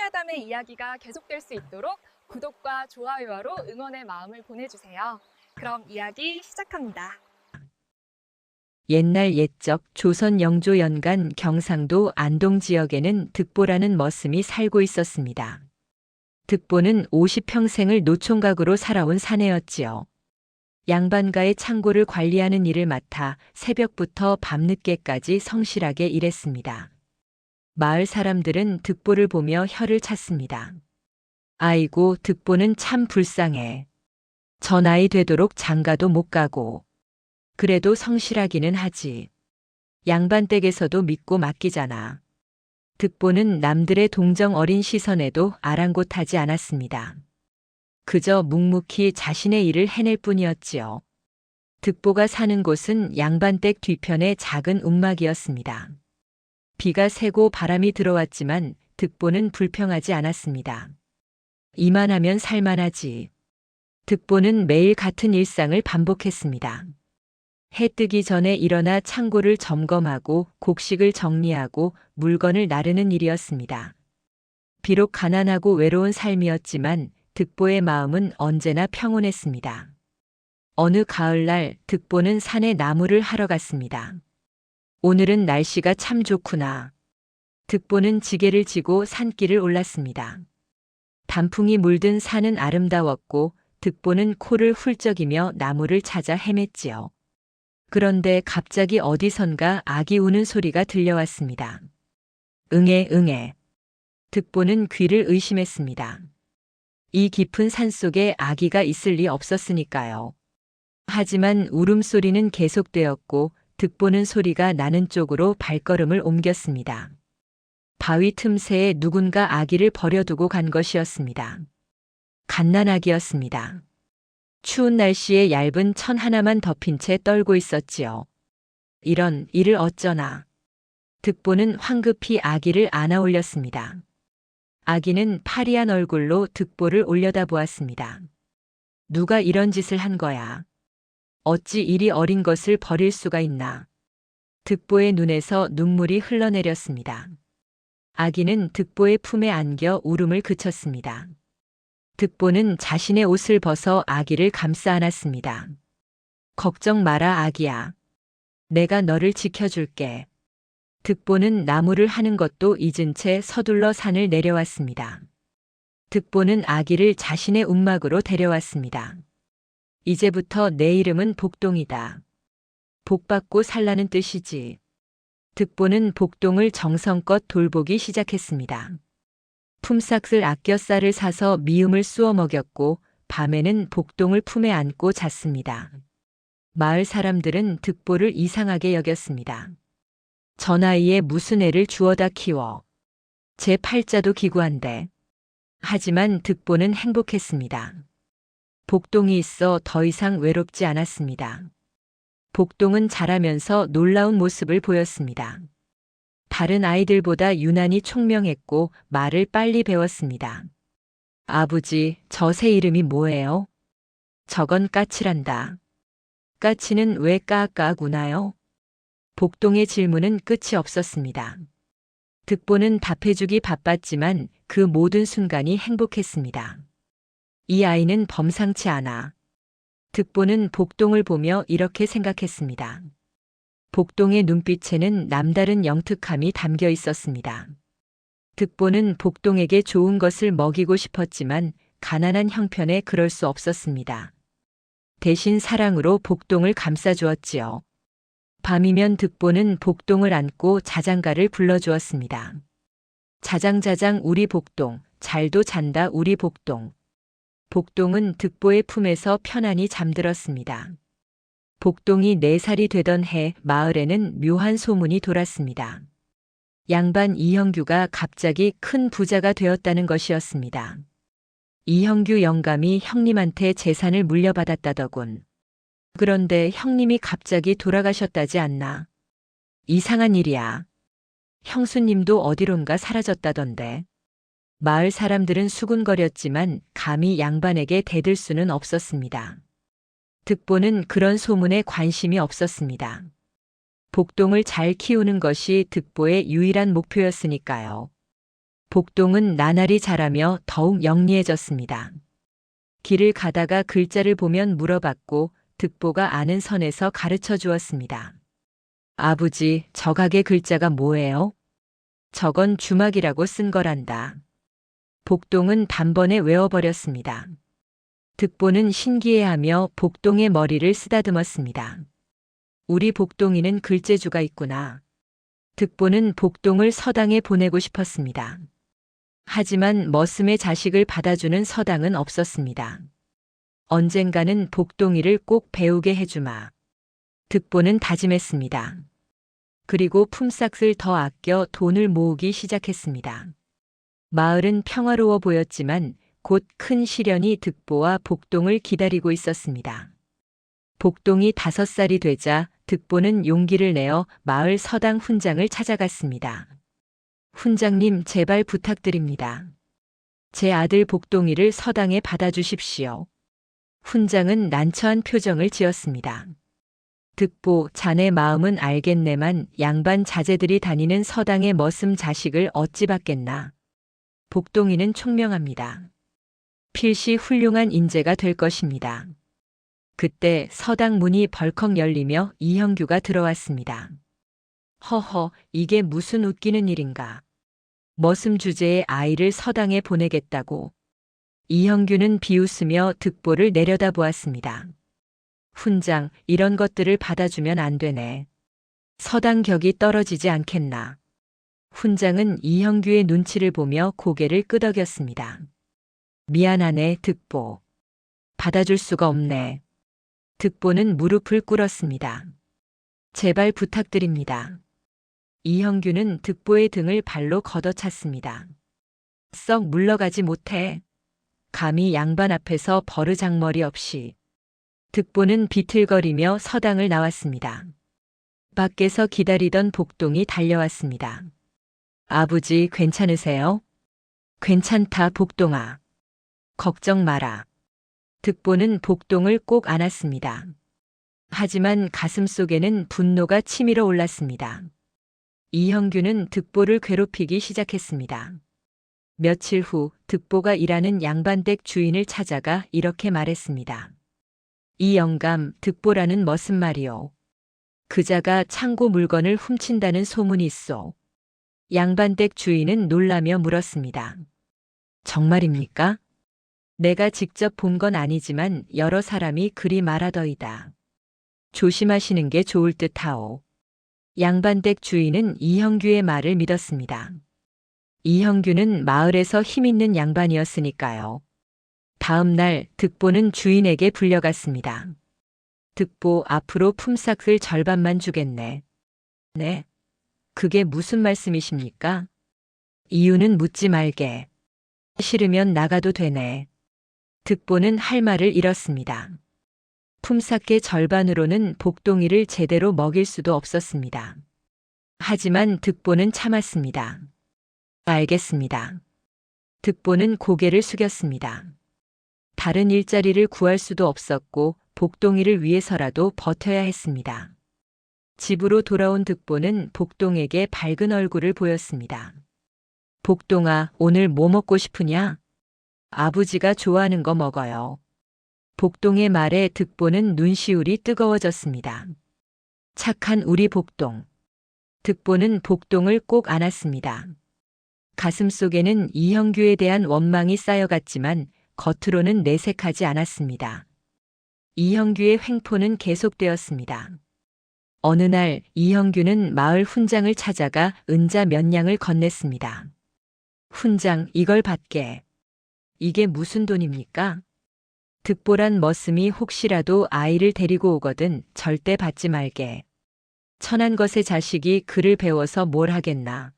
소녀담의 이야기가 계속될 수 있도록 구독과 좋아요로 응원의 마음을 보내주세요. 그럼 이야기 시작합니다. 옛날 옛적 조선 영조 연간 경상도 안동 지역에는 득보라는 머슴이 살고 있었습니다. 득보는 50평생을 노총각으로 살아온 사내였지요. 양반가의 창고를 관리하는 일을 맡아 새벽부터 밤늦게까지 성실하게 일했습니다. 마을 사람들은 득보를 보며 혀를 찼습니다. 아이고, 득보는 참 불쌍해. 저 나이 되도록 장가도 못 가고. 그래도 성실하기는 하지. 양반 댁에서도 믿고 맡기잖아. 득보는 남들의 동정 어린 시선에도 아랑곳하지 않았습니다. 그저 묵묵히 자신의 일을 해낼 뿐이었지요. 득보가 사는 곳은 양반댁 뒤편의 작은 움막이었습니다. 비가 새고 바람이 들어왔지만 득보는 불평하지 않았습니다. 이만하면 살만하지. 득보는 매일 같은 일상을 반복했습니다. 해 뜨기 전에 일어나 창고를 점검하고 곡식을 정리하고 물건을 나르는 일이었습니다. 비록 가난하고 외로운 삶이었지만 득보의 마음은 언제나 평온했습니다. 어느 가을날 득보는 산에 나무를 하러 갔습니다. 오늘은 날씨가 참 좋구나. 득보는 지게를 지고 산길을 올랐습니다. 단풍이 물든 산은 아름다웠고 득보는 코를 훌쩍이며 나무를 찾아 헤맸지요. 그런데 갑자기 어디선가 아기 우는 소리가 들려왔습니다. 응애 응애. 득보는 귀를 의심했습니다. 이 깊은 산속에 아기가 있을 리 없었으니까요. 하지만 울음소리는 계속되었고 득보는 소리가 나는 쪽으로 발걸음을 옮겼습니다. 바위 틈새에 누군가 아기를 버려두고 간 것이었습니다. 갓난아기였습니다. 추운 날씨에 얇은 천 하나만 덮인 채 떨고 있었지요. 이런 이를 어쩌나. 득보는 황급히 아기를 안아 올렸습니다. 아기는 파리한 얼굴로 득보를 올려다보았습니다. 누가 이런 짓을 한 거야? 어찌 이리 어린 것을 버릴 수가 있나? 득보의 눈에서 눈물이 흘러내렸습니다. 아기는 득보의 품에 안겨 울음을 그쳤습니다. 득보는 자신의 옷을 벗어 아기를 감싸 안았습니다. 걱정 마라 아기야. 내가 너를 지켜줄게. 득보는 나무를 하는 것도 잊은 채 서둘러 산을 내려왔습니다. 득보는 아기를 자신의 움막으로 데려왔습니다. 이제부터 내 이름은 복동이다. 복받고 살라는 뜻이지. 득보는 복동을 정성껏 돌보기 시작했습니다. 품삯을 아껴 쌀을 사서 미음을 쑤어 먹였고 밤에는 복동을 품에 안고 잤습니다. 마을 사람들은 득보를 이상하게 여겼습니다. 저 나이에 무슨 애를 주워다 키워. 제 팔자도 기구한데. 하지만 득보는 행복했습니다. 복동이 있어 더 이상 외롭지 않았습니다. 복동은 자라면서 놀라운 모습을 보였습니다. 다른 아이들보다 유난히 총명했고 말을 빨리 배웠습니다. 아버지, 저 새 이름이 뭐예요? 저건 까치란다. 까치는 왜 까까악 우나요? 복동의 질문은 끝이 없었습니다. 득보는 답해주기 바빴지만 그 모든 순간이 행복했습니다. 이 아이는 범상치 않아. 득보는 복동을 보며 이렇게 생각했습니다. 복동의 눈빛에는 남다른 영특함이 담겨 있었습니다. 득보는 복동에게 좋은 것을 먹이고 싶었지만 가난한 형편에 그럴 수 없었습니다. 대신 사랑으로 복동을 감싸주었지요. 밤이면 득보는 복동을 안고 자장가를 불러주었습니다. 자장자장 우리 복동, 잘도 잔다 우리 복동. 복동은 득보의 품에서 편안히 잠들었습니다. 복동이 4살이 되던 해 마을에는 묘한 소문이 돌았습니다. 양반 이형규가 갑자기 큰 부자가 되었다는 것이었습니다. 이형규 영감이 형님한테 재산을 물려받았다더군. 그런데 형님이 갑자기 돌아가셨다지 않나? 이상한 일이야. 형수님도 어디론가 사라졌다던데. 마을 사람들은 수군거렸지만 감히 양반에게 대들 수는 없었습니다. 득보는 그런 소문에 관심이 없었습니다. 복동을 잘 키우는 것이 득보의 유일한 목표였으니까요. 복동은 나날이 자라며 더욱 영리해졌습니다. 길을 가다가 글자를 보면 물어봤고 득보가 아는 선에서 가르쳐 주었습니다. 아버지, 저 가게 글자가 뭐예요? 저건 주막이라고 쓴 거란다. 복동은 단번에 외워버렸습니다. 득보는 신기해하며 복동의 머리를 쓰다듬었습니다. 우리 복동이는 글재주가 있구나. 득보는 복동을 서당에 보내고 싶었습니다. 하지만 머슴의 자식을 받아주는 서당은 없었습니다. 언젠가는 복동이를 꼭 배우게 해주마. 득보는 다짐했습니다. 그리고 품삯을 더 아껴 돈을 모으기 시작했습니다. 마을은 평화로워 보였지만 곧 큰 시련이 득보와 복동을 기다리고 있었습니다. 복동이 5살이 되자 득보는 용기를 내어 마을 서당 훈장을 찾아갔습니다. 훈장님, 제발 부탁드립니다. 제 아들 복동이를 서당에 받아주십시오. 훈장은 난처한 표정을 지었습니다. 득보, 자네 마음은 알겠네만 양반 자제들이 다니는 서당의 머슴 자식을 어찌 받겠나. 복동이는 총명합니다. 필시 훌륭한 인재가 될 것입니다. 그때 서당 문이 벌컥 열리며 이형규가 들어왔습니다. 허허, 이게 무슨 웃기는 일인가. 머슴 주제의 아이를 서당에 보내겠다고. 이형규는 비웃으며 득보를 내려다보았습니다. 훈장, 이런 것들을 받아주면 안 되네. 서당 격이 떨어지지 않겠나. 훈장은 이형규의 눈치를 보며 고개를 끄덕였습니다. 미안하네, 득보. 받아줄 수가 없네. 득보는 무릎을 꿇었습니다. 제발 부탁드립니다. 이형규는 득보의 등을 발로 걷어찼습니다. 썩 물러가지 못해. 감히 양반 앞에서 버르장머리 없이. 득보는 비틀거리며 서당을 나왔습니다. 밖에서 기다리던 복동이 달려왔습니다. 아버지, 괜찮으세요? 괜찮다, 복동아. 걱정 마라. 득보는 복동을 꼭 안았습니다. 하지만 가슴속에는 분노가 치밀어 올랐습니다. 이형규는 득보를 괴롭히기 시작했습니다. 며칠 후 득보가 일하는 양반댁 주인을 찾아가 이렇게 말했습니다. 이 영감, 득보라는 머슴 말이오. 그자가 창고 물건을 훔친다는 소문이 있어. 양반댁 주인은 놀라며 물었습니다. 정말입니까? 내가 직접 본 건 아니지만 여러 사람이 그리 말하더이다. 조심하시는 게 좋을 듯하오. 양반댁 주인은 이형규의 말을 믿었습니다. 이형규는 마을에서 힘있는 양반이었으니까요. 다음 날 득보는 주인에게 불려갔습니다. 득보, 앞으로 품삯을 절반만 주겠네. 네? 그게 무슨 말씀이십니까? 이유는 묻지 말게. 싫으면 나가도 되네. 득보는 할 말을 잃었습니다. 품삯의 절반으로는 복동이를 제대로 먹일 수도 없었습니다. 하지만 득보는 참았습니다. 알겠습니다. 득보는 고개를 숙였습니다. 다른 일자리를 구할 수도 없었고 복동이를 위해서라도 버텨야 했습니다. 집으로 돌아온 득보는 복동에게 밝은 얼굴을 보였습니다. 복동아, 오늘 뭐 먹고 싶으냐? 아버지가 좋아하는 거 먹어요. 복동의 말에 득보는 눈시울이 뜨거워졌습니다. 착한 우리 복동. 득보는 복동을 꼭 안았습니다. 가슴속에는 이형규에 대한 원망이 쌓여갔지만 겉으로는 내색하지 않았습니다. 이형규의 횡포는 계속되었습니다. 어느 날 이형규는 마을 훈장을 찾아가 은자 몇 냥을 건넸습니다. 훈장, 이걸 받게. 이게 무슨 돈입니까? 득보란 머슴이 혹시라도 아이를 데리고 오거든 절대 받지 말게. 천한 것의 자식이 글을 배워서 뭘 하겠나.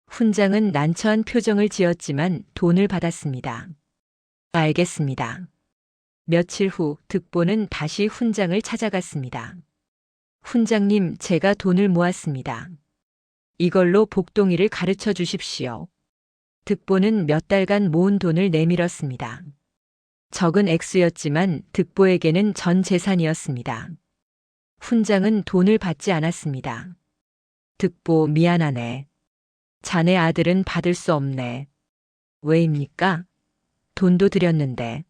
훈장은 난처한 표정을 지었지만 돈을 받았습니다. 알겠습니다. 며칠 후 득보는 다시 훈장을 찾아갔습니다. 훈장님, 제가 돈을 모았습니다. 이걸로 복동이를 가르쳐 주십시오. 득보는 몇 달간 모은 돈을 내밀었습니다. 적은 액수였지만 득보에게는 전 재산이었습니다. 훈장은 돈을 받지 않았습니다. 득보, 미안하네. 자네 아들은 받을 수 없네. 왜입니까? 돈도 드렸는데.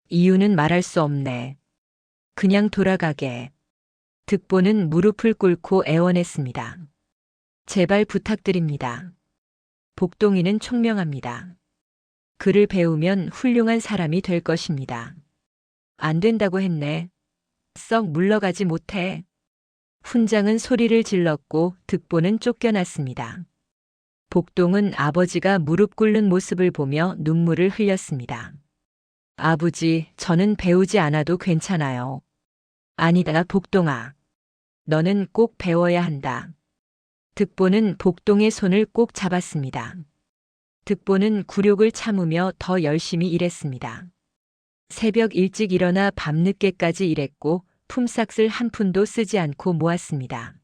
이유는 말할 수 없네. 그냥 돌아가게. 득보는 무릎을 꿇고 애원했습니다. 제발 부탁드립니다. 복동이는 총명합니다. 그를 배우면 훌륭한 사람이 될 것입니다. 안 된다고 했네. 썩 물러가지 못해. 훈장은 소리를 질렀고 득보는 쫓겨났습니다. 복동은 아버지가 무릎 꿇는 모습을 보며 눈물을 흘렸습니다. 아버지, 저는 배우지 않아도 괜찮아요. 아니다, 복동아. 너는 꼭 배워야 한다. 득보는 복동의 손을 꼭 잡았습니다. 득보는 굴욕을 참으며 더 열심히 일했습니다. 새벽 일찍 일어나 밤늦게까지 일했고 품삯을 한 푼도 쓰지 않고 모았습니다.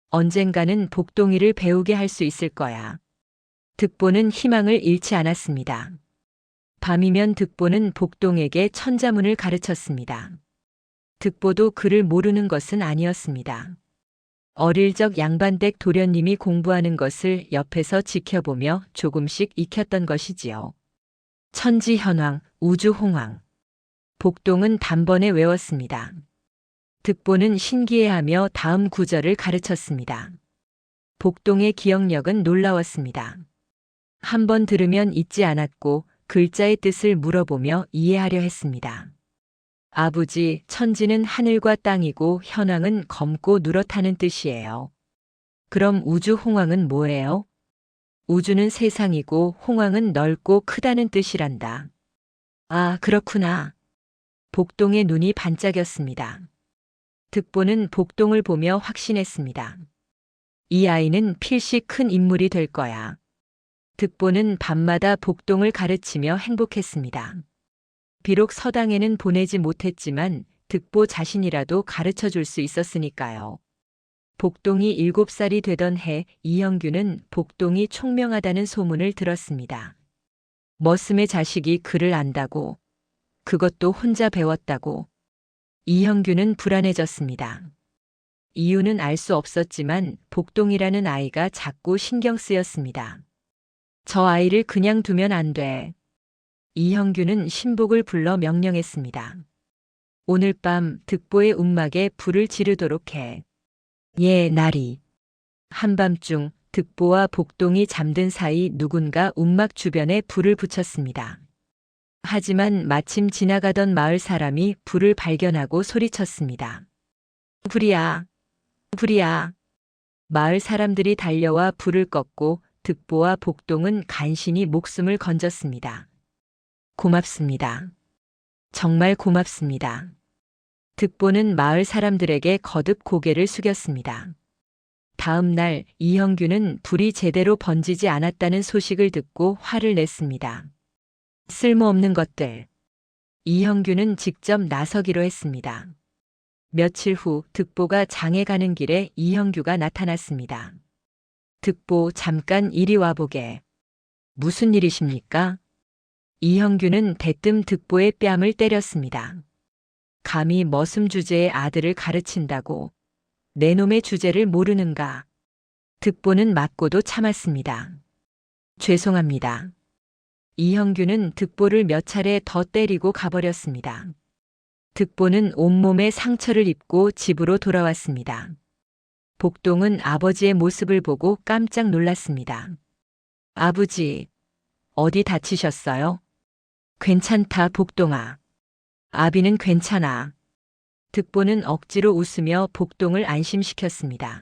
언젠가는 복동이를 배우게 할 수 있을 거야. 득보는 희망을 잃지 않았습니다. 밤이면 득보는 복동에게 천자문을 가르쳤습니다. 득보도 그를 모르는 것은 아니었습니다. 어릴 적 양반댁 도련님이 공부하는 것을 옆에서 지켜보며 조금씩 익혔던 것이지요. 천지현황, 우주홍황. 복동은 단번에 외웠습니다. 득보는 신기해하며 다음 구절을 가르쳤습니다. 복동의 기억력은 놀라웠습니다. 한 번 들으면 잊지 않았고 글자의 뜻을 물어보며 이해하려 했습니다. 아버지, 천지는 하늘과 땅이고 현황은 검고 누렇다는 뜻이에요. 그럼 우주홍황은 뭐예요? 우주는 세상이고 홍황은 넓고 크다는 뜻이란다. 아, 그렇구나. 복동의 눈이 반짝였습니다. 득보는 복동을 보며 확신했습니다. 이 아이는 필시 큰 인물이 될 거야. 득보는 밤마다 복동을 가르치며 행복했습니다. 비록 서당에는 보내지 못했지만 득보 자신이라도 가르쳐 줄 수 있었으니까요. 복동이 7살이 되던 해 이형규는 복동이 총명하다는 소문을 들었습니다. 머슴의 자식이 글을 안다고, 그것도 혼자 배웠다고. 이형규는 불안해졌습니다. 이유는 알 수 없었지만 복동이라는 아이가 자꾸 신경 쓰였습니다. 저 아이를 그냥 두면 안 돼. 이형규는 신복을 불러 명령했습니다. 오늘 밤 득보의 움막에 불을 지르도록 해. 예, 나리. 한밤중 득보와 복동이 잠든 사이 누군가 움막 주변에 불을 붙였습니다. 하지만 마침 지나가던 마을 사람이 불을 발견하고 소리쳤습니다. 불이야, 불이야. 마을 사람들이 달려와 불을 껐고 득보와 복동은 간신히 목숨을 건졌습니다. 고맙습니다. 정말 고맙습니다. 득보는 마을 사람들에게 거듭 고개를 숙였습니다. 다음 날 이형규는 불이 제대로 번지지 않았다는 소식을 듣고 화를 냈습니다. 쓸모없는 것들. 이형규는 직접 나서기로 했습니다. 며칠 후 득보가 장에 가는 길에 이형규가 나타났습니다. 득보, 잠깐 이리 와보게. 무슨 일이십니까? 이형규는 대뜸 득보의 뺨을 때렸습니다. 감히 머슴 주제의 아들을 가르친다고. 내 놈의 주제를 모르는가. 득보는 맞고도 참았습니다. 죄송합니다. 이형규는 득보를 몇 차례 더 때리고 가버렸습니다. 득보는 온몸에 상처를 입고 집으로 돌아왔습니다. 복동은 아버지의 모습을 보고 깜짝 놀랐습니다. 아버지, 어디 다치셨어요? 괜찮다, 복동아. 아비는 괜찮아. 득보는 억지로 웃으며 복동을 안심시켰습니다.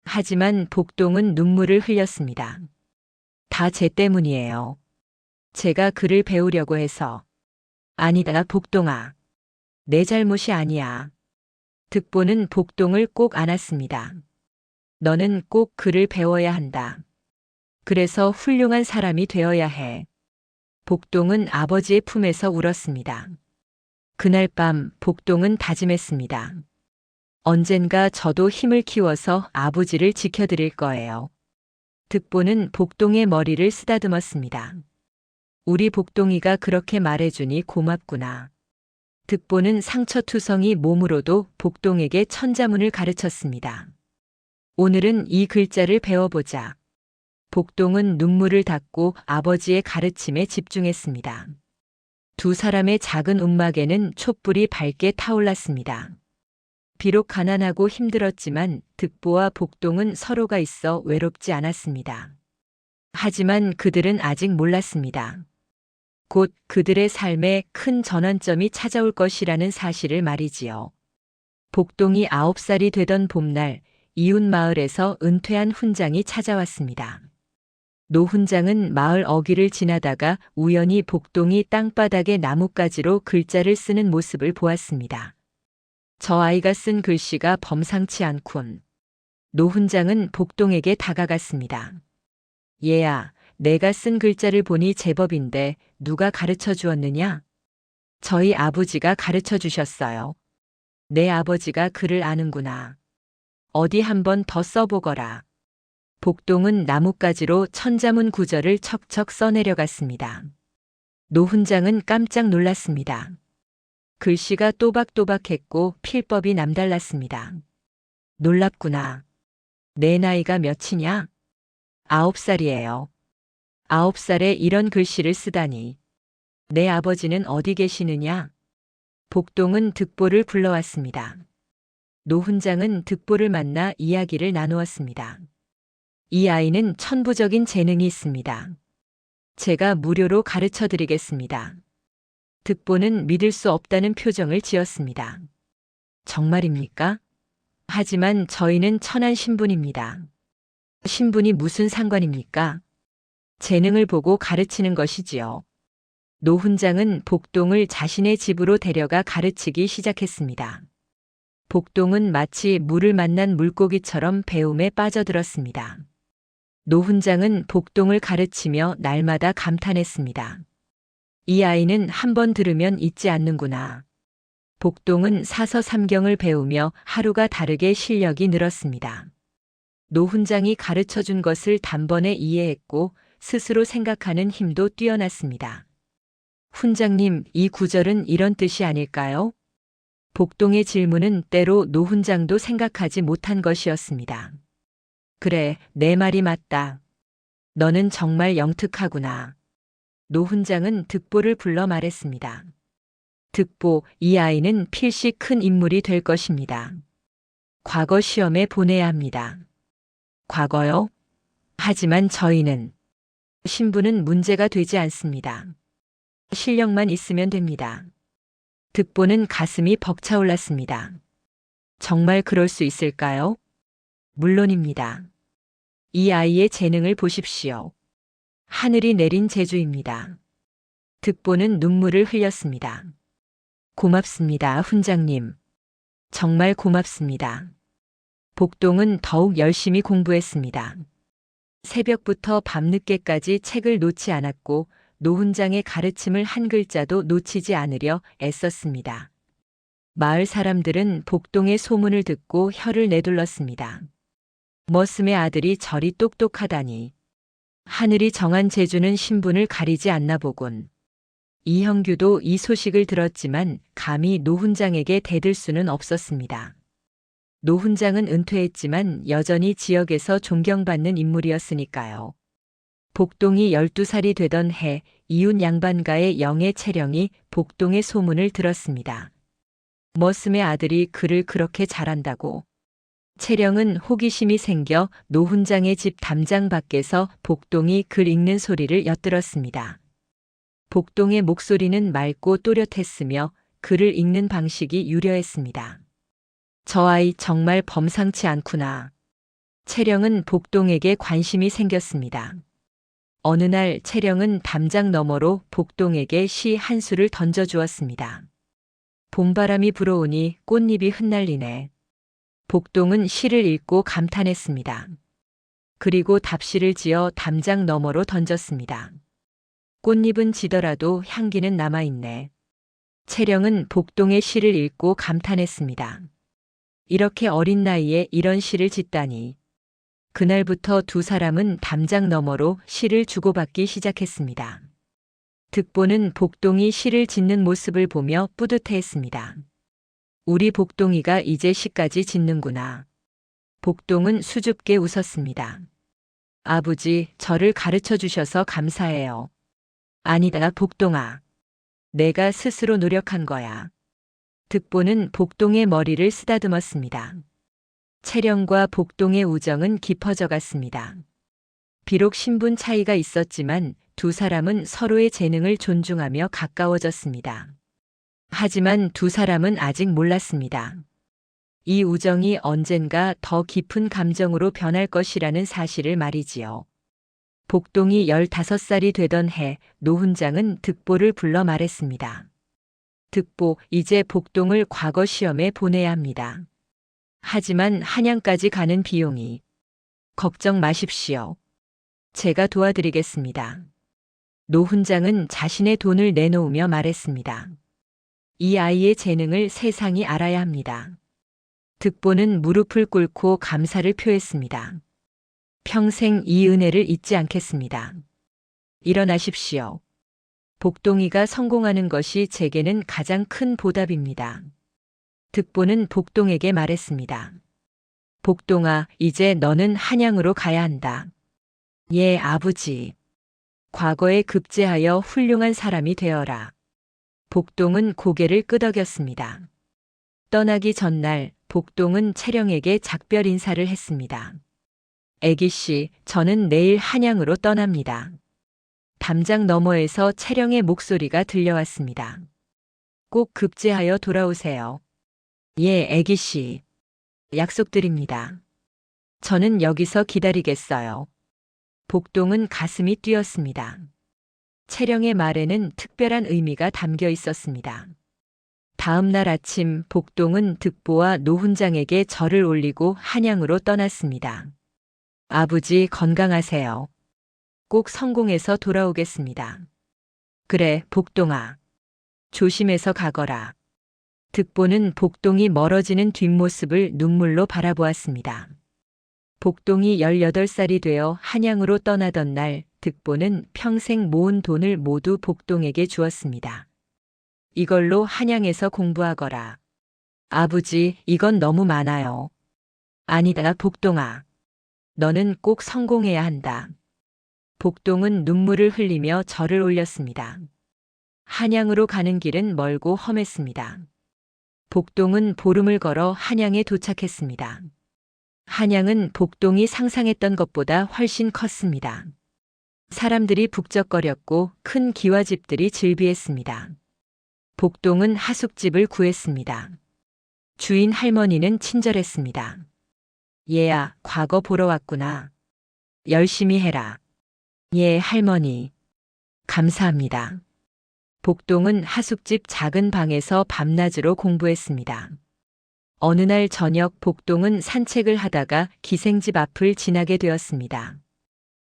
하지만 복동은 눈물을 흘렸습니다. 다 제 때문이에요. 제가 글을 배우려고 해서. 아니다, 복동아. 내 잘못이 아니야. 득보는 복동을 꼭 안았습니다. 너는 꼭 글을 배워야 한다. 그래서 훌륭한 사람이 되어야 해. 복동은 아버지의 품에서 울었습니다. 그날 밤 복동은 다짐했습니다. 언젠가 저도 힘을 키워서 아버지를 지켜드릴 거예요. 득보는 복동의 머리를 쓰다듬었습니다. 우리 복동이가 그렇게 말해주니 고맙구나. 득보는 상처투성이 몸으로도 복동에게 천자문을 가르쳤습니다. 오늘은 이 글자를 배워보자. 복동은 눈물을 닦고 아버지의 가르침에 집중했습니다. 두 사람의 작은 움막에는 촛불이 밝게 타올랐습니다. 비록 가난하고 힘들었지만 득보와 복동은 서로가 있어 외롭지 않았습니다. 하지만 그들은 아직 몰랐습니다. 곧 그들의 삶에 큰 전환점이 찾아올 것이라는 사실을 말이지요. 복동이 9살이 되던 봄날, 이웃 마을에서 은퇴한 훈장이 찾아왔습니다. 노 훈장은 마을 어귀를 지나다가 우연히 복동이 땅바닥에 나뭇가지로 글자를 쓰는 모습을 보았습니다. 저 아이가 쓴 글씨가 범상치 않군. 노 훈장은 복동에게 다가갔습니다. 얘야, 내가 쓴 글자를 보니 제법인데 누가 가르쳐 주었느냐? 저희 아버지가 가르쳐 주셨어요. 내 아버지가 글을 아는구나. 어디 한번 더 써보거라. 복동은 나뭇가지로 천자문 구절을 척척 써내려갔습니다. 노 훈장은 깜짝 놀랐습니다. 글씨가 또박또박했고 필법이 남달랐습니다. 놀랍구나. 내 나이가 몇이냐? 9살이에요. 9살에 이런 글씨를 쓰다니. 내 아버지는 어디 계시느냐? 복동은 득보를 불러왔습니다. 노 훈장은 득보를 만나 이야기를 나누었습니다. 이 아이는 천부적인 재능이 있습니다. 제가 무료로 가르쳐 드리겠습니다. 득보는 믿을 수 없다는 표정을 지었습니다. 정말입니까? 하지만 저희는 천한 신분입니다. 신분이 무슨 상관입니까? 재능을 보고 가르치는 것이지요. 노 훈장은 복동을 자신의 집으로 데려가 가르치기 시작했습니다. 복동은 마치 물을 만난 물고기처럼 배움에 빠져들었습니다. 노 훈장은 복동을 가르치며 날마다 감탄했습니다. 이 아이는 한 번 들으면 잊지 않는구나. 복동은 사서삼경을 배우며 하루가 다르게 실력이 늘었습니다. 노 훈장이 가르쳐 준 것을 단번에 이해했고 스스로 생각하는 힘도 뛰어났습니다. 훈장님, 이 구절은 이런 뜻이 아닐까요? 복동의 질문은 때로 노 훈장도 생각하지 못한 것이었습니다. 그래, 내 말이 맞다. 너는 정말 영특하구나. 노 훈장은 득보를 불러 말했습니다. 득보, 이 아이는 필시 큰 인물이 될 것입니다. 과거 시험에 보내야 합니다. 과거요? 하지만 저희는 신분은 문제가 되지 않습니다. 실력만 있으면 됩니다. 득보는 가슴이 벅차올랐습니다. 정말 그럴 수 있을까요? 물론입니다. 이 아이의 재능을 보십시오. 하늘이 내린 재주입니다. 득보는 눈물을 흘렸습니다. 고맙습니다, 훈장님. 정말 고맙습니다. 복동은 더욱 열심히 공부했습니다. 새벽부터 밤늦게까지 책을 놓지 않았고 노 훈장의 가르침을 한 글자도 놓치지 않으려 애썼습니다. 마을 사람들은 복동의 소문을 듣고 혀를 내둘렀습니다. 머슴의 아들이 저리 똑똑하다니. 하늘이 정한 재주는 신분을 가리지 않나 보군. 이형규도 이 소식을 들었지만 감히 노 훈장에게 대들 수는 없었습니다. 노 훈장은 은퇴했지만 여전히 지역에서 존경받는 인물이었으니까요. 복동이 12살이 되던 해 이웃 양반가의 영애 채령이 복동의 소문을 들었습니다. 머슴의 아들이 글을 그렇게 잘한다고. 채령은 호기심이 생겨 노 훈장의 집 담장 밖에서 복동이 글 읽는 소리를 엿들었습니다. 복동의 목소리는 맑고 또렷했으며 글을 읽는 방식이 유려했습니다. 저 아이 정말 범상치 않구나. 채령은 복동에게 관심이 생겼습니다. 어느 날 채령은 담장 너머로 복동에게 시 한 수를 던져주었습니다. 봄바람이 불어오니 꽃잎이 흩날리네. 복동은 시를 읽고 감탄했습니다. 그리고 답시를 지어 담장 너머로 던졌습니다. 꽃잎은 지더라도 향기는 남아있네. 채령은 복동의 시를 읽고 감탄했습니다. 이렇게 어린 나이에 이런 시를 짓다니. 그날부터 두 사람은 담장 너머로 시를 주고받기 시작했습니다. 득보는 복동이 시를 짓는 모습을 보며 뿌듯해했습니다. 우리 복동이가 이제 시까지 짓는구나. 복동은 수줍게 웃었습니다. 아버지, 저를 가르쳐 주셔서 감사해요. 아니다, 복동아. 내가 스스로 노력한 거야. 득보는 복동의 머리를 쓰다듬었습니다. 채령과 복동의 우정은 깊어져 갔습니다. 비록 신분 차이가 있었지만 두 사람은 서로의 재능을 존중하며 가까워졌습니다. 하지만 두 사람은 아직 몰랐습니다. 이 우정이 언젠가 더 깊은 감정으로 변할 것이라는 사실을 말이지요. 복동이 15살이 되던 해 노훈장은 득보를 불러 말했습니다. 득보, 이제 복동을 과거 시험에 보내야 합니다. 하지만 한양까지 가는 비용이. 걱정 마십시오. 제가 도와드리겠습니다. 노훈장은 자신의 돈을 내놓으며 말했습니다. 이 아이의 재능을 세상이 알아야 합니다. 득보는 무릎을 꿇고 감사를 표했습니다. 평생 이 은혜를 잊지 않겠습니다. 일어나십시오. 복동이가 성공하는 것이 제게는 가장 큰 보답입니다. 득보는 복동에게 말했습니다. 복동아, 이제 너는 한양으로 가야 한다. 예, 아버지. 과거에 급제하여 훌륭한 사람이 되어라. 복동은 고개를 끄덕였습니다. 떠나기 전날 복동은 채령에게 작별 인사를 했습니다. 애기씨, 저는 내일 한양으로 떠납니다. 담장 너머에서 채령의 목소리가 들려왔습니다. 꼭 급제하여 돌아오세요. 예, 애기씨. 약속드립니다. 저는 여기서 기다리겠어요. 복동은 가슴이 뛰었습니다. 채령의 말에는 특별한 의미가 담겨 있었습니다. 다음 날 아침 복동은 득보와 노훈장에게 절을 올리고 한양으로 떠났습니다. 아버지, 건강하세요. 꼭 성공해서 돌아오겠습니다. 그래, 복동아. 조심해서 가거라. 득보는 복동이 멀어지는 뒷모습을 눈물로 바라보았습니다. 복동이 18살이 되어 한양으로 떠나던 날 득보는 평생 모은 돈을 모두 복동에게 주었습니다. 이걸로 한양에서 공부하거라. 아버지, 이건 너무 많아요. 아니다, 복동아. 너는 꼭 성공해야 한다. 복동은 눈물을 흘리며 절을 올렸습니다. 한양으로 가는 길은 멀고 험했습니다. 복동은 보름을 걸어 한양에 도착했습니다. 한양은 복동이 상상했던 것보다 훨씬 컸습니다. 사람들이 북적거렸고 큰 기와집들이 즐비했습니다. 복동은 하숙집을 구했습니다. 주인 할머니는 친절했습니다. 얘야, 과거 보러 왔구나. 열심히 해라. 예, 할머니. 감사합니다. 복동은 하숙집 작은 방에서 밤낮으로 공부했습니다. 어느 날 저녁 복동은 산책을 하다가 기생집 앞을 지나게 되었습니다.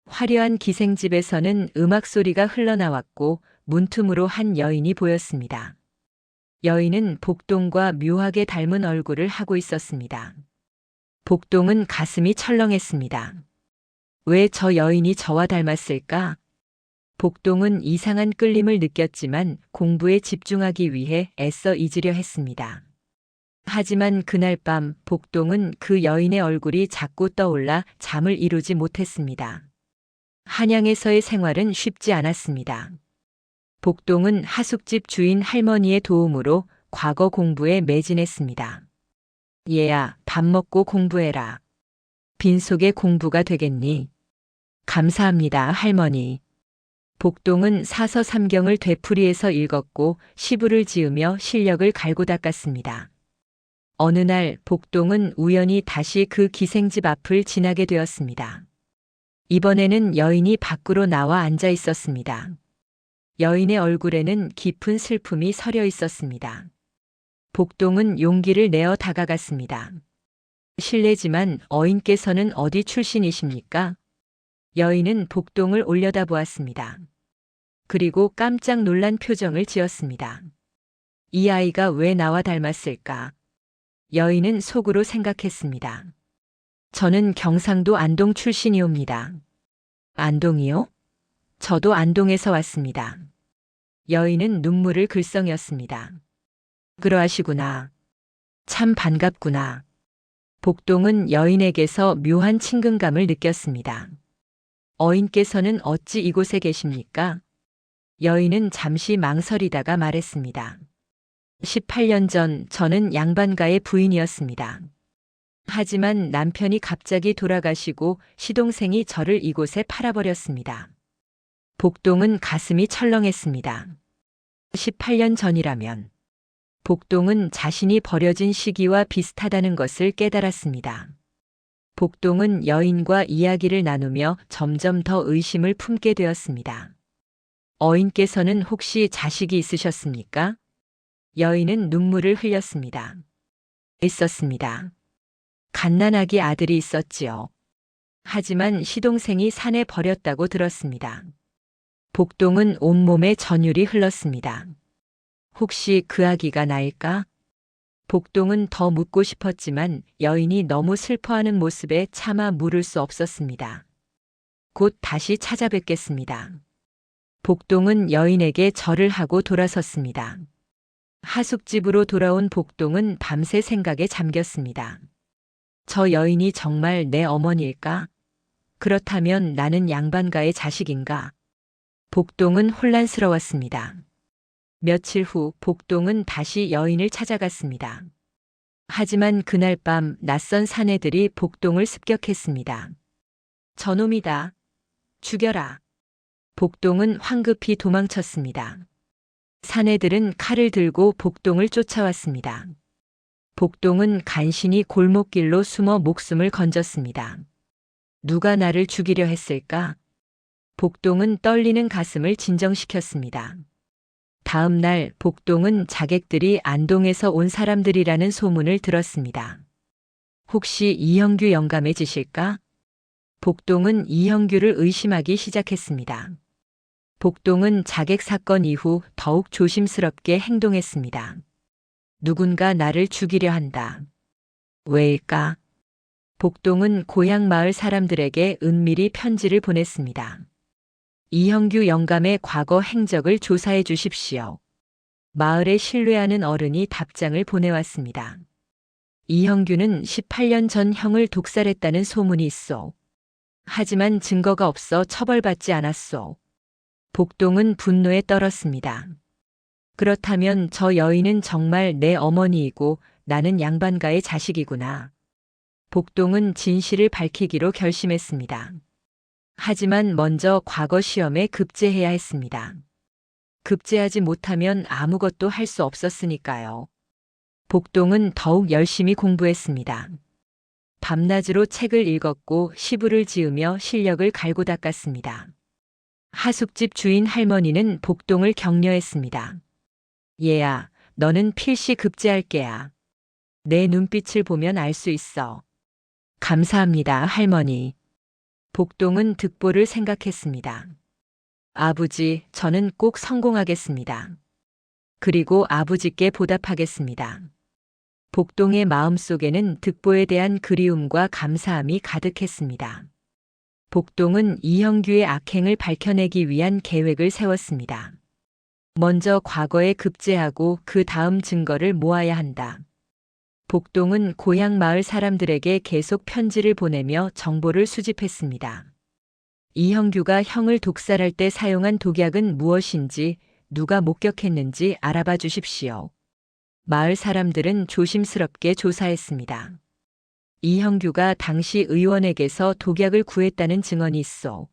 화려한 기생집에서는 음악 소리가 흘러나왔고 문틈으로 한 여인이 보였습니다. 여인은 복동과 묘하게 닮은 얼굴을 하고 있었습니다. 복동은 가슴이 철렁했습니다. 왜 저 여인이 저와 닮았을까? 복동은 이상한 끌림을 느꼈지만 공부에 집중하기 위해 애써 잊으려 했습니다. 하지만 그날 밤 복동은 그 여인의 얼굴이 자꾸 떠올라 잠을 이루지 못했습니다. 한양에서의 생활은 쉽지 않았습니다. 복동은 하숙집 주인 할머니의 도움으로 과거 공부에 매진했습니다. 얘야, 밥 먹고 공부해라. 빈속에 공부가 되겠니? 감사합니다, 할머니. 복동은 사서 삼경을 되풀이해서 읽었고 시부를 지으며 실력을 갈고 닦았습니다. 어느 날 복동은 우연히 다시 그 기생집 앞을 지나게 되었습니다. 이번에는 여인이 밖으로 나와 앉아 있었습니다. 여인의 얼굴에는 깊은 슬픔이 서려 있었습니다. 복동은 용기를 내어 다가갔습니다. 실례지만 어인께서는 어디 출신이십니까? 여인은 복동을 올려다보았습니다. 그리고 깜짝 놀란 표정을 지었습니다. 이 아이가 왜 나와 닮았을까? 여인은 속으로 생각했습니다. 저는 경상도 안동 출신이옵니다. 안동이요? 저도 안동에서 왔습니다. 여인은 눈물을 글썽였습니다. 그러하시구나. 참 반갑구나. 복동은 여인에게서 묘한 친근감을 느꼈습니다. 어인께서는 어찌 이곳에 계십니까? 여인은 잠시 망설이다가 말했습니다. 18년 전 저는 양반가의 부인이었습니다. 하지만 남편이 갑자기 돌아가시고 시동생이 저를 이곳에 팔아버렸습니다. 복동은 가슴이 철렁했습니다. 18년 전이라면 복동은 자신이 버려진 시기와 비슷하다는 것을 깨달았습니다. 복동은 여인과 이야기를 나누며 점점 더 의심을 품게 되었습니다. 어인께서는 혹시 자식이 있으셨습니까? 여인은 눈물을 흘렸습니다. 있었습니다. 갓난아기 아들이 있었지요. 하지만 시동생이 산에 버렸다고 들었습니다. 복동은 온몸에 전율이 흘렀습니다. 혹시 그 아기가 나일까? 복동은 더 묻고 싶었지만 여인이 너무 슬퍼하는 모습에 차마 물을 수 없었습니다. 곧 다시 찾아뵙겠습니다. 복동은 여인에게 절을 하고 돌아섰습니다. 하숙집으로 돌아온 복동은 밤새 생각에 잠겼습니다. 저 여인이 정말 내 어머니일까? 그렇다면 나는 양반가의 자식인가? 복동은 혼란스러웠습니다. 며칠 후 복동은 다시 여인을 찾아갔습니다. 하지만 그날 밤 낯선 사내들이 복동을 습격했습니다. 저놈이다. 죽여라. 복동은 황급히 도망쳤습니다. 사내들은 칼을 들고 복동을 쫓아왔습니다. 복동은 간신히 골목길로 숨어 목숨을 건졌습니다. 누가 나를 죽이려 했을까? 복동은 떨리는 가슴을 진정시켰습니다. 다음 날 복동은 자객들이 안동에서 온 사람들이라는 소문을 들었습니다. 혹시 이형규 영감해지실까? 복동은 이형규를 의심하기 시작했습니다. 복동은 자객 사건 이후 더욱 조심스럽게 행동했습니다. 누군가 나를 죽이려 한다. 왜일까? 복동은 고향 마을 사람들에게 은밀히 편지를 보냈습니다. 이형규 영감의 과거 행적을 조사해 주십시오. 마을에 신뢰하는 어른이 답장을 보내왔습니다. 이형규는 18년 전 형을 독살했다는 소문이 있어. 하지만 증거가 없어 처벌받지 않았소. 복동은 분노에 떨었습니다. 그렇다면 저 여인은 정말 내 어머니이고 나는 양반가의 자식이구나. 복동은 진실을 밝히기로 결심했습니다. 하지만 먼저 과거 시험에 급제해야 했습니다. 급제하지 못하면 아무것도 할 수 없었으니까요. 복동은 더욱 열심히 공부했습니다. 밤낮으로 책을 읽었고 시부를 지으며 실력을 갈고 닦았습니다. 하숙집 주인 할머니는 복동을 격려했습니다. 얘야, 너는 필시 급제할 게야. 내 눈빛을 보면 알 수 있어. 감사합니다, 할머니. 복동은 득보를 생각했습니다. 아버지, 저는 꼭 성공하겠습니다. 그리고 아버지께 보답하겠습니다. 복동의 마음속에는 득보에 대한 그리움과 감사함이 가득했습니다. 복동은 이형규의 악행을 밝혀내기 위한 계획을 세웠습니다. 먼저 과거에 급제하고 그 다음 증거를 모아야 한다. 복동은 고향 마을 사람들에게 계속 편지를 보내며 정보를 수집했습니다. 이형규가 형을 독살할 때 사용한 독약은 무엇인지, 누가 목격했는지 알아봐 주십시오. 마을 사람들은 조심스럽게 조사했습니다. 이형규가 당시 의원에게서 독약을 구했다는 증언이 있어.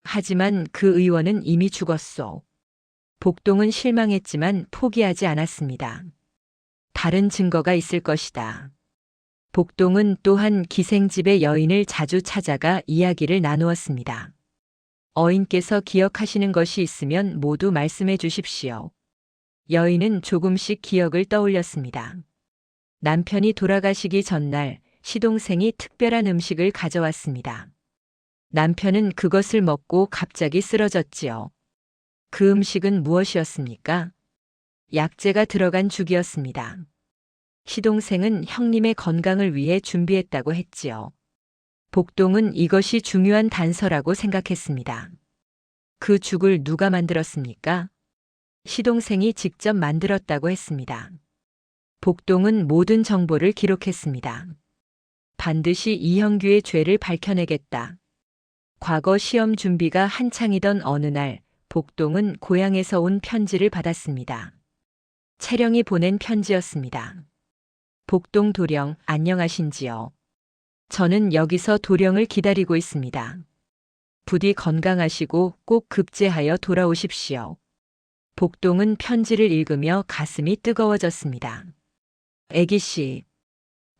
하지만 그 의원은 이미 죽었어. 복동은 실망했지만 포기하지 않았습니다. 다른 증거가 있을 것이다. 복동은 또한 기생집의 여인을 자주 찾아가 이야기를 나누었습니다. 어인께서 기억하시는 것이 있으면 모두 말씀해 주십시오. 여인은 조금씩 기억을 떠올렸습니다. 남편이 돌아가시기 전날 시동생이 특별한 음식을 가져왔습니다. 남편은 그것을 먹고 갑자기 쓰러졌지요. 그 음식은 무엇이었습니까? 약재가 들어간 죽이었습니다. 시동생은 형님의 건강을 위해 준비했다고 했지요. 복동은 이것이 중요한 단서라고 생각했습니다. 그 죽을 누가 만들었습니까? 시동생이 직접 만들었다고 했습니다. 복동은 모든 정보를 기록했습니다. 반드시 이형규의 죄를 밝혀내겠다. 과거 시험 준비가 한창이던 어느 날, 복동은 고향에서 온 편지를 받았습니다. 채령이 보낸 편지였습니다. 복동 도령, 안녕하신지요? 저는 여기서 도령을 기다리고 있습니다. 부디 건강하시고 꼭 급제하여 돌아오십시오. 복동은 편지를 읽으며 가슴이 뜨거워졌습니다. 애기씨.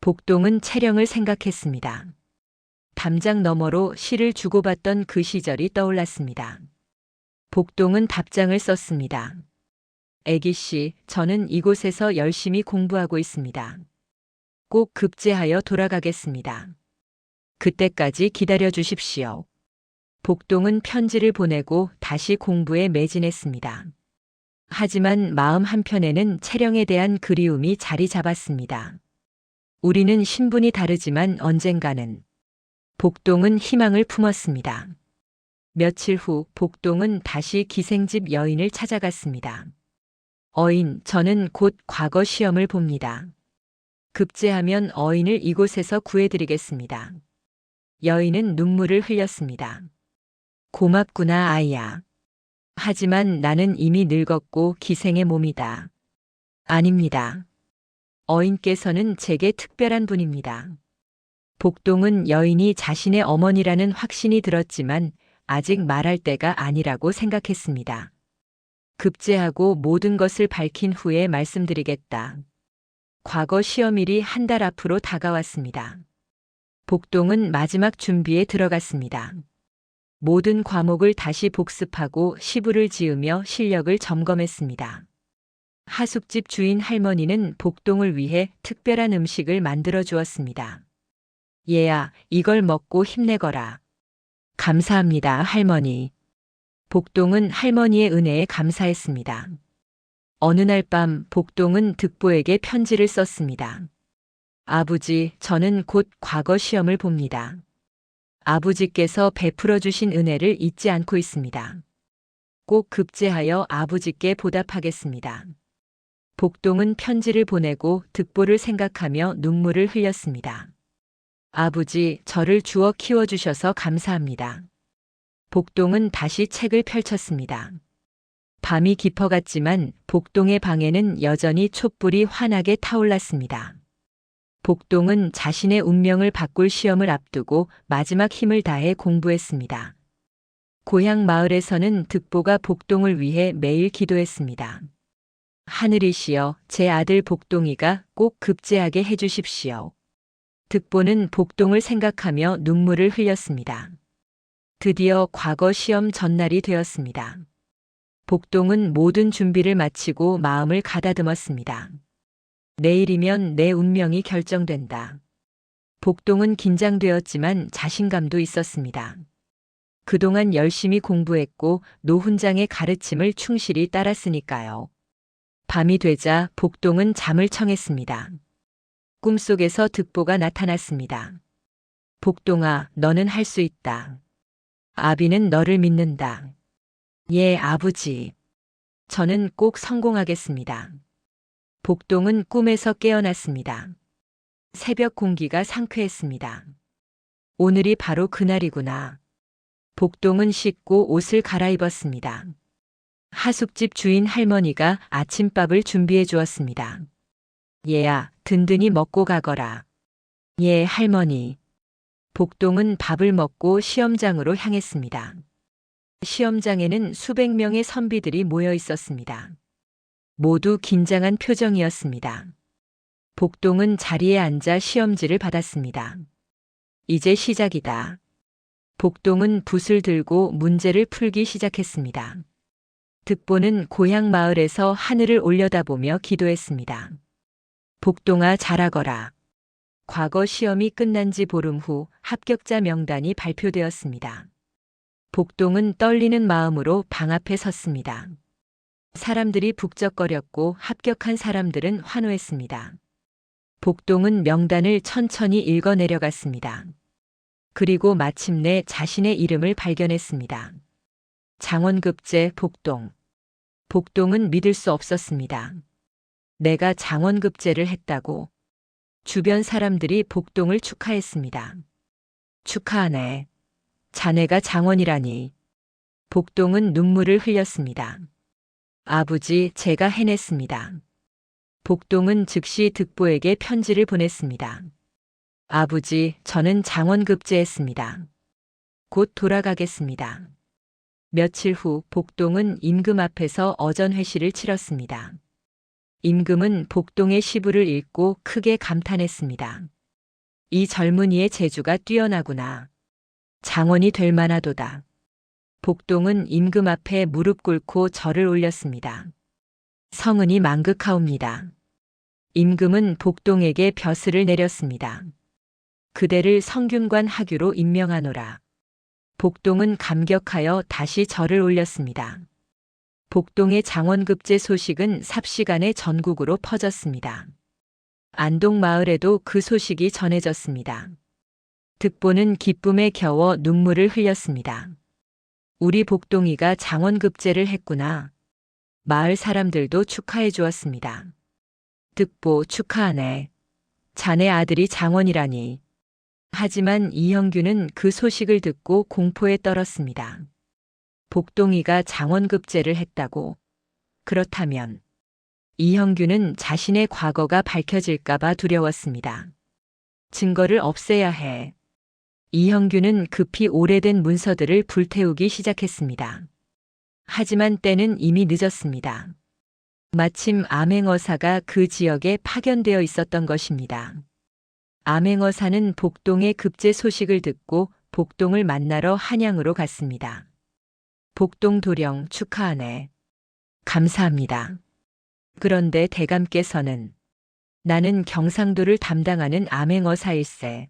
복동은 채령을 생각했습니다. 담장 너머로 시를 주고받던 그 시절이 떠올랐습니다. 복동은 답장을 썼습니다. 애기씨, 저는 이곳에서 열심히 공부하고 있습니다. 꼭 급제하여 돌아가겠습니다. 그때까지 기다려 주십시오. 복동은 편지를 보내고 다시 공부에 매진했습니다. 하지만 마음 한편에는 채령에 대한 그리움이 자리 잡았습니다. 우리는 신분이 다르지만 언젠가는. 복동은 희망을 품었습니다. 며칠 후 복동은 다시 기생집 여인을 찾아갔습니다. 어인, 저는 곧 과거 시험을 봅니다. 급제하면 어인을 이곳에서 구해드리겠습니다. 여인은 눈물을 흘렸습니다. 고맙구나, 아이야. 하지만 나는 이미 늙었고 기생의 몸이다. 아닙니다. 어인께서는 제게 특별한 분입니다. 복동은 여인이 자신의 어머니라는 확신이 들었지만 아직 말할 때가 아니라고 생각했습니다. 급제하고 모든 것을 밝힌 후에 말씀드리겠다. 과거 시험일이 한 달 앞으로 다가왔습니다. 복동은 마지막 준비에 들어갔습니다. 모든 과목을 다시 복습하고 시부를 지으며 실력을 점검했습니다. 하숙집 주인 할머니는 복동을 위해 특별한 음식을 만들어 주었습니다. 얘야, 이걸 먹고 힘내거라. 감사합니다, 할머니. 복동은 할머니의 은혜에 감사했습니다. 어느 날 밤 복동은 득보에게 편지를 썼습니다. 아버지, 저는 곧 과거 시험을 봅니다. 아버지께서 베풀어 주신 은혜를 잊지 않고 있습니다. 꼭 급제하여 아버지께 보답하겠습니다. 복동은 편지를 보내고 득보를 생각하며 눈물을 흘렸습니다. 아버지, 저를 주어 키워주셔서 감사합니다. 복동은 다시 책을 펼쳤습니다. 밤이 깊어갔지만 복동의 방에는 여전히 촛불이 환하게 타올랐습니다. 복동은 자신의 운명을 바꿀 시험을 앞두고 마지막 힘을 다해 공부했습니다. 고향 마을에서는 득보가 복동을 위해 매일 기도했습니다. 하늘이시여, 제 아들 복동이가 꼭 급제하게 해주십시오. 득보는 복동을 생각하며 눈물을 흘렸습니다. 드디어 과거 시험 전날이 되었습니다. 복동은 모든 준비를 마치고 마음을 가다듬었습니다. 내일이면 내 운명이 결정된다. 복동은 긴장되었지만 자신감도 있었습니다. 그동안 열심히 공부했고 노훈장의 가르침을 충실히 따랐으니까요. 밤이 되자 복동은 잠을 청했습니다. 꿈속에서 득보가 나타났습니다. 복동아, 너는 할 수 있다. 아비는 너를 믿는다. 예, 아버지. 저는 꼭 성공하겠습니다. 복동은 꿈에서 깨어났습니다. 새벽 공기가 상쾌했습니다. 오늘이 바로 그날이구나. 복동은 씻고 옷을 갈아입었습니다. 하숙집 주인 할머니가 아침밥을 준비해 주었습니다. 얘야, 든든히 먹고 가거라. 예, 할머니. 복동은 밥을 먹고 시험장으로 향했습니다. 시험장에는 수백 명의 선비들이 모여 있었습니다. 모두 긴장한 표정이었습니다. 복동은 자리에 앉아 시험지를 받았습니다. 이제 시작이다. 복동은 붓을 들고 문제를 풀기 시작했습니다. 득보는 고향 마을에서 하늘을 올려다보며 기도했습니다. 복동아, 잘하거라. 과거 시험이 끝난 지 보름 후 합격자 명단이 발표되었습니다. 복동은 떨리는 마음으로 방 앞에 섰습니다. 사람들이 북적거렸고 합격한 사람들은 환호했습니다. 복동은 명단을 천천히 읽어 내려갔습니다. 그리고 마침내 자신의 이름을 발견했습니다. 장원급제 복동. 복동은 믿을 수 없었습니다. 내가 장원급제를 했다고. 주변 사람들이 복동을 축하했습니다. 축하하네. 자네가 장원이라니. 복동은 눈물을 흘렸습니다. 아버지, 제가 해냈습니다. 복동은 즉시 득보에게 편지를 보냈습니다. 아버지, 저는 장원급제했습니다. 곧 돌아가겠습니다. 며칠 후 복동은 임금 앞에서 어전회시를 치렀습니다. 임금은 복동의 시부를 읽고 크게 감탄했습니다. 이 젊은이의 재주가 뛰어나구나. 장원이 될 만하도다. 복동은 임금 앞에 무릎 꿇고 절을 올렸습니다. 성은이 망극하옵니다. 임금은 복동에게 벼슬을 내렸습니다. 그대를 성균관 하교로 임명하노라. 복동은 감격하여 다시 절을 올렸습니다. 복동의 장원급제 소식은 삽시간에 전국으로 퍼졌습니다. 안동 마을에도 그 소식이 전해졌습니다. 득보는 기쁨에 겨워 눈물을 흘렸습니다. 우리 복동이가 장원급제를 했구나. 마을 사람들도 축하해 주었습니다. 득보 축하하네. 자네 아들이 장원이라니. 하지만 이형규는 그 소식을 듣고 공포에 떨었습니다. 복동이가 장원급제를 했다고. 그렇다면 이형규는 자신의 과거가 밝혀질까봐 두려웠습니다. 증거를 없애야 해. 이형규는 급히 오래된 문서들을 불태우기 시작했습니다. 하지만 때는 이미 늦었습니다. 마침 암행어사가 그 지역에 파견되어 있었던 것입니다. 암행어사는 복동의 급제 소식을 듣고 복동을 만나러 한양으로 갔습니다. 복동 도령 축하하네. 감사합니다. 그런데 대감께서는 나는 경상도를 담당하는 암행어사일세.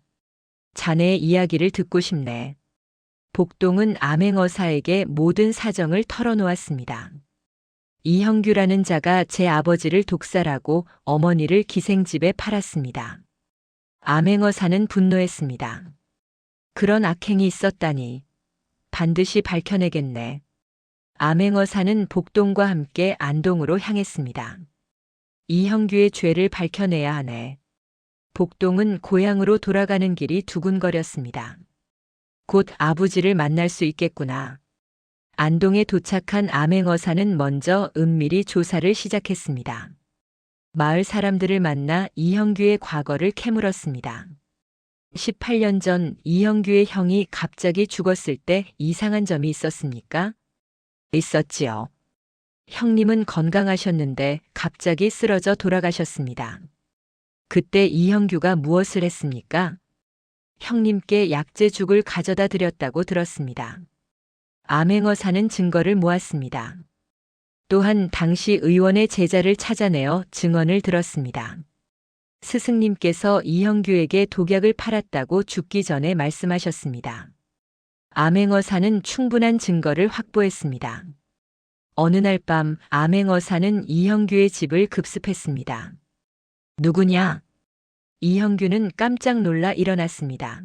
자네의 이야기를 듣고 싶네. 복동은 암행어사에게 모든 사정을 털어놓았습니다. 이형규라는 자가 제 아버지를 독살하고 어머니를 기생집에 팔았습니다. 암행어사는 분노했습니다. 그런 악행이 있었다니. 반드시 밝혀내겠네. 암행어사는 복동과 함께 안동으로 향했습니다. 이형규의 죄를 밝혀내야 하네. 복동은 고향으로 돌아가는 길이 두근거렸습니다. 곧 아버지를 만날 수 있겠구나. 안동에 도착한 암행어사는 먼저 은밀히 조사를 시작했습니다. 마을 사람들을 만나 이형규의 과거를 캐물었습니다. 18년 전 이형규의 형이 갑자기 죽었을 때 이상한 점이 있었습니까? 있었지요. 형님은 건강하셨는데 갑자기 쓰러져 돌아가셨습니다. 그때 이형규가 무엇을 했습니까? 형님께 약재죽을 가져다 드렸다고 들었습니다. 암행어사는 증거를 모았습니다. 또한 당시 의원의 제자를 찾아내어 증언을 들었습니다. 스승님께서 이형규에게 독약을 팔았다고 죽기 전에 말씀하셨습니다. 암행어사는 충분한 증거를 확보했습니다. 어느 날 밤 암행어사는 이형규의 집을 급습했습니다. 누구냐? 이형규는 깜짝 놀라 일어났습니다.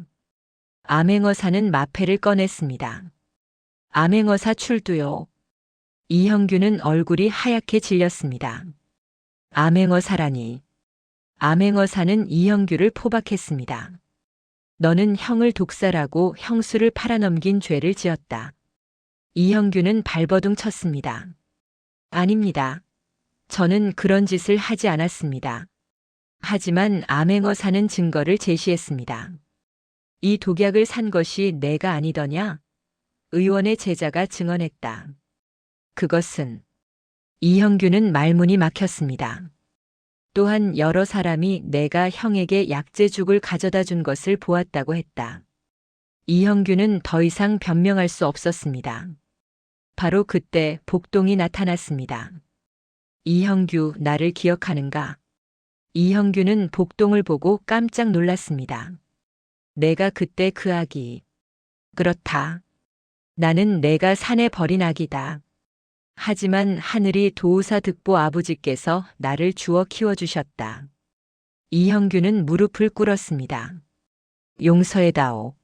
암행어사는 마패를 꺼냈습니다. 암행어사 출두요. 이형규는 얼굴이 하얗게 질렸습니다. 암행어사라니. 암행어사는 이형규를 포박했습니다. 너는 형을 독살하고 형수를 팔아넘긴 죄를 지었다. 이형규는 발버둥 쳤습니다. 아닙니다. 저는 그런 짓을 하지 않았습니다. 하지만 암행어사는 증거를 제시했습니다. 이 독약을 산 것이 내가 아니더냐? 의원의 제자가 증언했다. 그것은 이형규는 말문이 막혔습니다. 또한 여러 사람이 내가 형에게 약재죽을 가져다 준 것을 보았다고 했다. 이형규는 더 이상 변명할 수 없었습니다. 바로 그때 복동이 나타났습니다. 이형규, 나를 기억하는가? 이형규는 복동을 보고 깜짝 놀랐습니다. 내가 그때 그 아기. 그렇다. 나는 내가 산에 버린 아기다. 하지만 하늘이 도우사 득보 아버지께서 나를 주어 키워주셨다. 이형규는 무릎을 꿇었습니다. 용서해다오.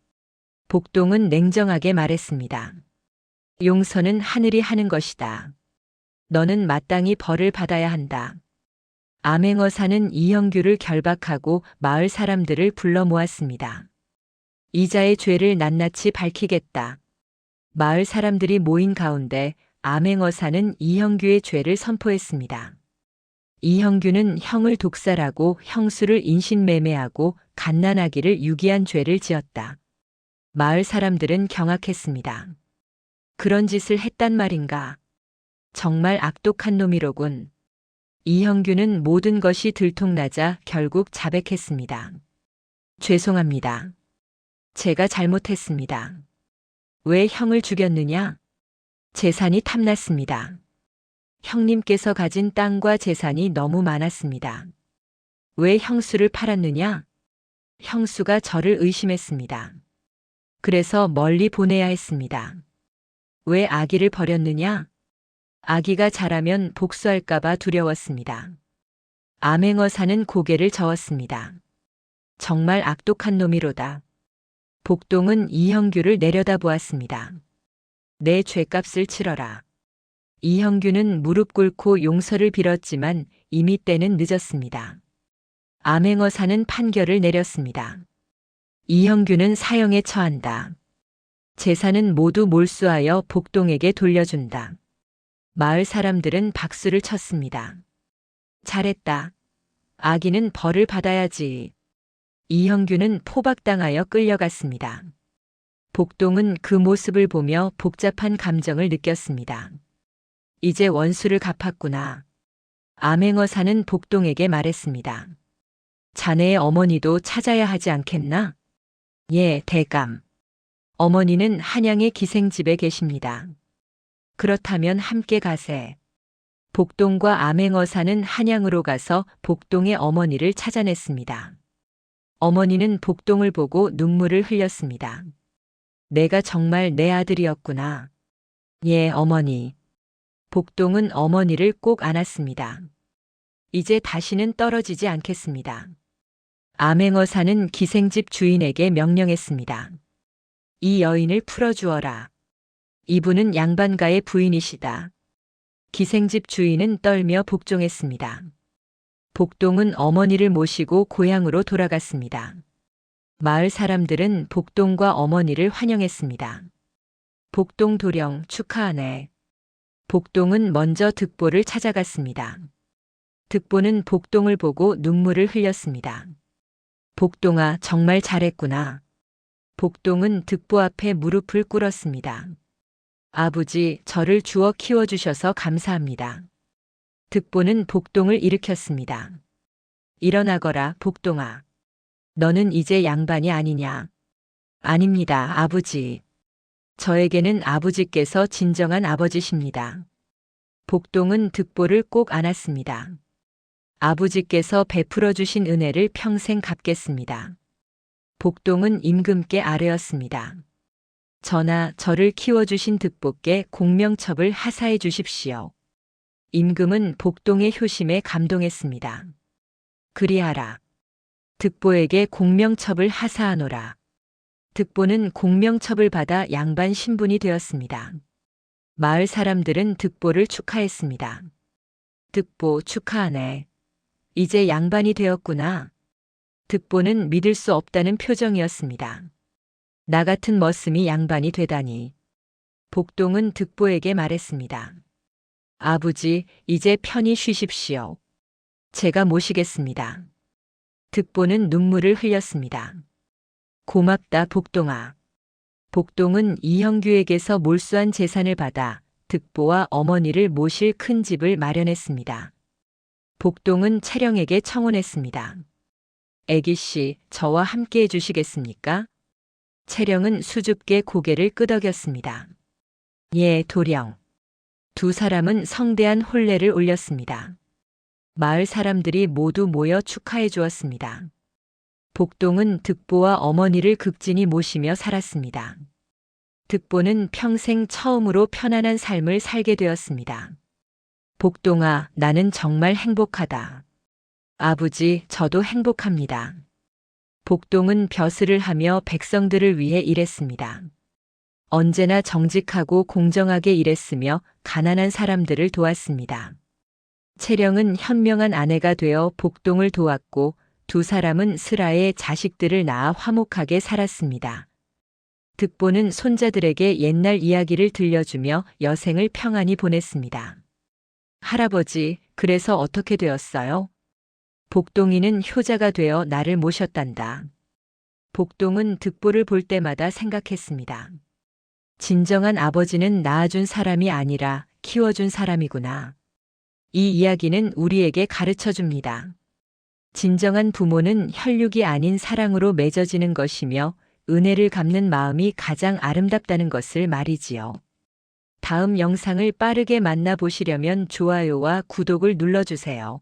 복동은 냉정하게 말했습니다. 용서는 하늘이 하는 것이다. 너는 마땅히 벌을 받아야 한다. 암행어사는 이형규를 결박하고 마을 사람들을 불러 모았습니다. 이자의 죄를 낱낱이 밝히겠다. 마을 사람들이 모인 가운데 암행어사는 이형규의 죄를 선포했습니다. 이형규는 형을 독살하고 형수를 인신매매하고 갓난아기를 유기한 죄를 지었다. 마을 사람들은 경악했습니다. 그런 짓을 했단 말인가? 정말 악독한 놈이로군. 이형규는 모든 것이 들통나자 결국 자백했습니다. 죄송합니다. 제가 잘못했습니다. 왜 형을 죽였느냐? 재산이 탐났습니다. 형님께서 가진 땅과 재산이 너무 많았습니다. 왜 형수를 팔았느냐? 형수가 저를 의심했습니다. 그래서 멀리 보내야 했습니다. 왜 아기를 버렸느냐? 아기가 자라면 복수할까봐 두려웠습니다. 암행어사는 고개를 저었습니다. 정말 악독한 놈이로다. 복동은 이형규를 내려다보았습니다. 내 죄값을 치러라. 이형규는 무릎 꿇고 용서를 빌었지만 이미 때는 늦었습니다. 암행어사는 판결을 내렸습니다. 이형규는 사형에 처한다. 재산은 모두 몰수하여 복동에게 돌려준다. 마을 사람들은 박수를 쳤습니다. 잘했다. 아기는 벌을 받아야지. 이형규는 포박당하여 끌려갔습니다. 복동은 그 모습을 보며 복잡한 감정을 느꼈습니다. 이제 원수를 갚았구나. 암행어사는 복동에게 말했습니다. 자네의 어머니도 찾아야 하지 않겠나? 예, 대감. 어머니는 한양의 기생집에 계십니다. 그렇다면 함께 가세. 복동과 암행어사는 한양으로 가서 복동의 어머니를 찾아냈습니다. 어머니는 복동을 보고 눈물을 흘렸습니다. 내가 정말 내 아들이었구나. 예, 어머니. 복동은 어머니를 꼭 안았습니다. 이제 다시는 떨어지지 않겠습니다. 암행어사는 기생집 주인에게 명령했습니다. 이 여인을 풀어주어라. 이분은 양반가의 부인이시다. 기생집 주인은 떨며 복종했습니다. 복동은 어머니를 모시고 고향으로 돌아갔습니다. 마을 사람들은 복동과 어머니를 환영했습니다. 복동 도령 축하하네. 복동은 먼저 득보를 찾아갔습니다. 득보는 복동을 보고 눈물을 흘렸습니다. 복동아, 정말 잘했구나. 복동은 득보 앞에 무릎을 꿇었습니다. 아버지, 저를 주워 키워주셔서 감사합니다. 득보는 복동을 일으켰습니다. 일어나거라, 복동아. 너는 이제 양반이 아니냐? 아닙니다, 아버지. 저에게는 아버지께서 진정한 아버지십니다. 복동은 득보를 꼭 안았습니다. 아버지께서 베풀어 주신 은혜를 평생 갚겠습니다. 복동은 임금께 아뢰었습니다. 전하, 저를 키워주신 득보께 공명첩을 하사해 주십시오. 임금은 복동의 효심에 감동했습니다. 그리하라. 득보에게 공명첩을 하사하노라. 득보는 공명첩을 받아 양반 신분이 되었습니다. 마을 사람들은 득보를 축하했습니다. 득보 축하하네. 이제 양반이 되었구나. 득보는 믿을 수 없다는 표정이었습니다. 나 같은 머슴이 양반이 되다니. 복동은 득보에게 말했습니다. 아버지, 이제 편히 쉬십시오. 제가 모시겠습니다. 득보는 눈물을 흘렸습니다. 고맙다, 복동아. 복동은 이형규에게서 몰수한 재산을 받아 득보와 어머니를 모실 큰 집을 마련했습니다. 복동은 채령에게 청혼했습니다. 애기씨, 저와 함께 해주시겠습니까? 채령은 수줍게 고개를 끄덕였습니다. 예, 도령. 두 사람은 성대한 혼례를 올렸습니다. 마을 사람들이 모두 모여 축하해 주었습니다. 복동은 득보와 어머니를 극진히 모시며 살았습니다. 득보는 평생 처음으로 편안한 삶을 살게 되었습니다. 복동아, 나는 정말 행복하다. 아버지, 저도 행복합니다. 복동은 벼슬을 하며 백성들을 위해 일했습니다. 언제나 정직하고 공정하게 일했으며 가난한 사람들을 도왔습니다. 채령은 현명한 아내가 되어 복동을 도왔고 두 사람은 슬하에 자식들을 낳아 화목하게 살았습니다. 득보는 손자들에게 옛날 이야기를 들려주며 여생을 평안히 보냈습니다. 할아버지, 그래서 어떻게 되었어요? 복동이는 효자가 되어 나를 모셨단다. 복동은 득보를 볼 때마다 생각했습니다. 진정한 아버지는 낳아준 사람이 아니라 키워준 사람이구나. 이 이야기는 우리에게 가르쳐 줍니다. 진정한 부모는 혈육이 아닌 사랑으로 맺어지는 것이며 은혜를 갚는 마음이 가장 아름답다는 것을 말이지요. 다음 영상을 빠르게 만나보시려면 좋아요와 구독을 눌러주세요.